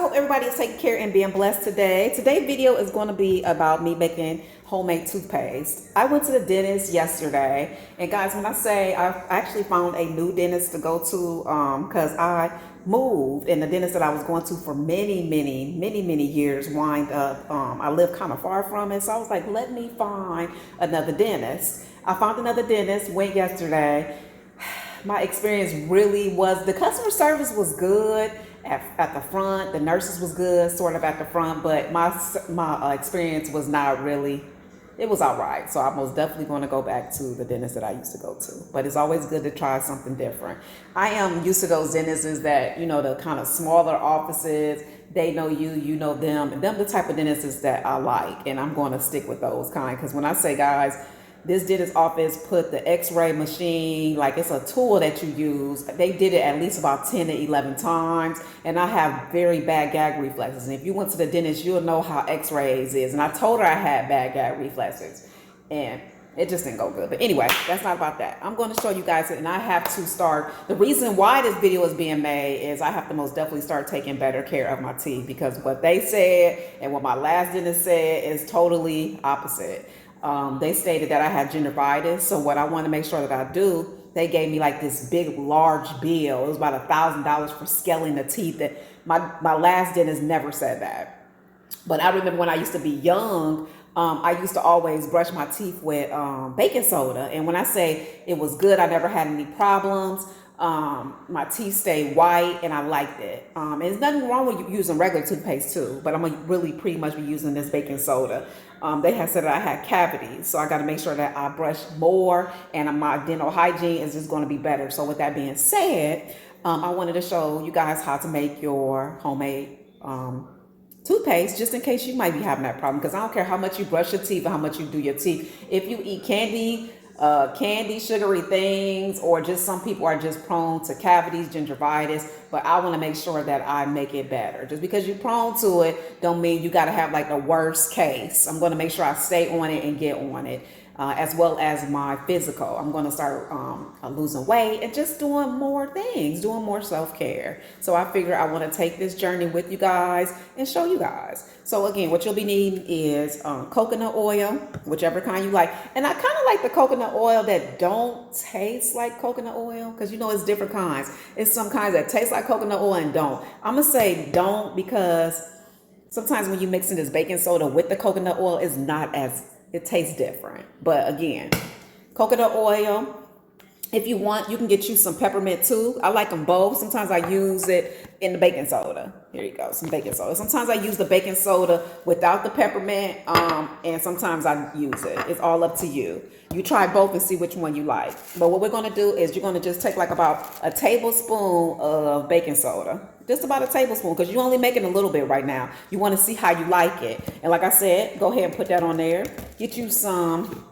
hope everybody is taking care and being blessed today. Today's video is going to be about me making homemade toothpaste. I went to the dentist yesterday, and guys, when I say I actually found a new dentist to go to because I moved, and the dentist that I was going to for many years wind up, I live kind of far from it, so I was like, let me find another dentist. I found another dentist, went yesterday. My experience really was, the customer service was good at the front, the nurses was good sort of at the front, but my experience was not really, it was all right. So I'm most definitely going to go back to the dentist that I used to go to, but it's always good to try something different. I am used to those dentists that, you know, the kind of smaller offices, they know you, you know them, and them the type of dentists that I like, and I'm going to stick with those kind, because when I say, guys, this dentist office put the x-ray machine, like it's a tool that you use. They did it at least about 10 to 11 times. And I have very bad gag reflexes. And if you went to the dentist, you'll know how x-rays is. And I told her I had bad gag reflexes. And it just didn't go good. But anyway, that's not about that. I'm going to show you guys it. And I have to start. The reason why this video is being made is I have to most definitely start taking better care of my teeth. Because what they said and what my last dentist said is totally opposite. They stated that I had gingivitis, so what I want to make sure that I do, they gave me like this big, large bill. It was about $1,000 for scaling the teeth. That my last dentist never said that. But I remember when I used to be young, I used to always brush my teeth with baking soda. And when I say it was good, I never had any problems. My teeth stayed white and I liked it. And there's nothing wrong with using regular toothpaste too, but I'm gonna really pretty much be using this baking soda. They had said that I had cavities, so I got to make sure that I brush more and my dental hygiene is just going to be better. So with that being said, I wanted to show you guys how to make your homemade toothpaste, just in case you might be having that problem, because I don't care how much you brush your teeth or how much you do your teeth. If you eat candy, sugary things, or just some people are just prone to cavities, gingivitis, but I want to make sure that I make it better. Just because you're prone to it don't mean you got to have like the worst case. I'm going to make sure I stay on it and get on it, as well as my physical. I'm going to start losing weight and just doing more things, doing more self-care. So I figure I want to take this journey with you guys and show you guys. So again, what you'll be needing is coconut oil, whichever kind you like. And I kind of like the coconut oil that don't taste like coconut oil, because you know it's different kinds. It's some kinds that taste like coconut oil and don't. I'm going to say don't, because sometimes when you mix in this baking soda with the coconut oil, it's not as, it tastes different. But again, coconut oil. If you want, you can get you some peppermint too. I like them both. Sometimes I use it in the baking soda. Here you go, some baking soda. Sometimes I use the baking soda without the peppermint, and sometimes I use it. It's all up to you. You try both and see which one you like. But what we're going to do is you're going to just take like about a tablespoon of baking soda. Just about a tablespoon, because you're only making a little bit right now. You want to see how you like it. And like I said, go ahead and put that on there. Get you some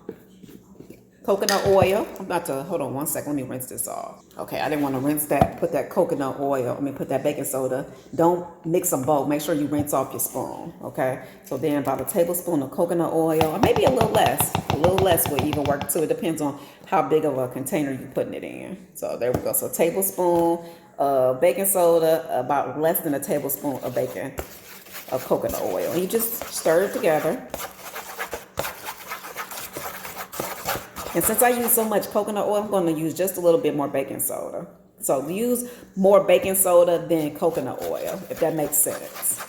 coconut oil. I'm about to, hold on one second, let me rinse this off. Okay, I didn't want to rinse that, put that coconut oil, put that baking soda. Don't mix them both. Make sure you rinse off your spoon, okay? So then about a tablespoon of coconut oil, or maybe a little less. A little less will even work too. It depends on how big of a container you're putting it in. So there we go. So tablespoon of baking soda, about less than a tablespoon of coconut oil. And you just stir it together. And since I use so much coconut oil, I'm going to use just a little bit more baking soda. So use more baking soda than coconut oil, if that makes sense.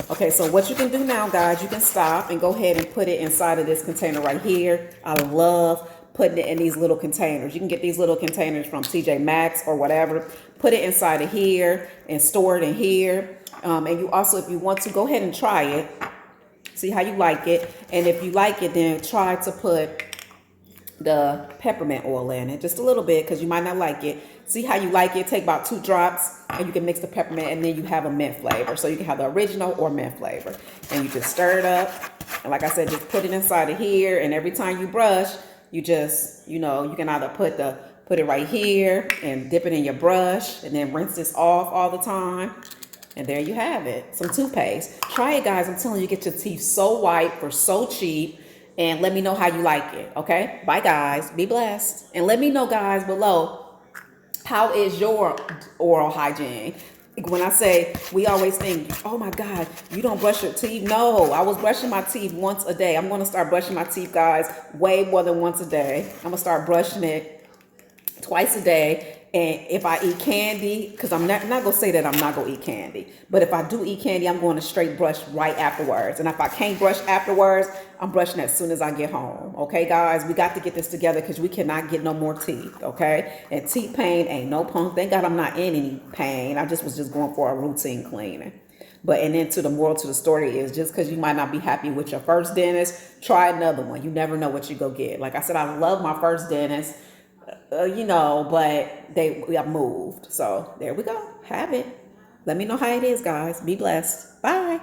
Okay, so what you can do now, guys, you can stop and go ahead and put it inside of this container right here. I love putting it in these little containers. You can get these little containers from TJ Maxx or whatever. Put it inside of here and store it in here. And you also, if you want to, go ahead and try it. See how you like it. And if you like it, then try to put the peppermint oil in it, just a little bit, because you might not like it. See how you like it. Take about 2 drops, and you can mix the peppermint, and then you have a mint flavor. So you can have the original or mint flavor, and you just stir it up. And like I said, just put it inside of here, and every time you brush, you just, you know, you can either put it right here and dip it in your brush, and then rinse this off all the time. And there you have it, some toothpaste. Try it, guys. I'm telling you, get your teeth so white for so cheap. And let me know how you like it, okay? Bye, guys. Be blessed. And let me know, guys, below, how is your oral hygiene? When I say, we always think, oh my God, you don't brush your teeth. No, I was brushing my teeth once a day. I'm going to start brushing my teeth, guys, way more than once a day. I'm going to start brushing it twice a day. And if I eat candy, because I'm not going to say that I'm not going to eat candy, but if I do eat candy, I'm going to straight brush right afterwards. And if I can't brush afterwards, I'm brushing as soon as I get home. Okay, guys, we got to get this together because we cannot get no more teeth. Okay, and teeth pain ain't no punk. Thank God I'm not in any pain. I just was going for a routine cleaning. But and then to the moral to the story is, just because you might not be happy with your first dentist, try another one. You never know what you go get. Like I said, I love my first dentist. But we have moved. So there we go. Have it. Let me know how it is, guys. Be blessed. Bye.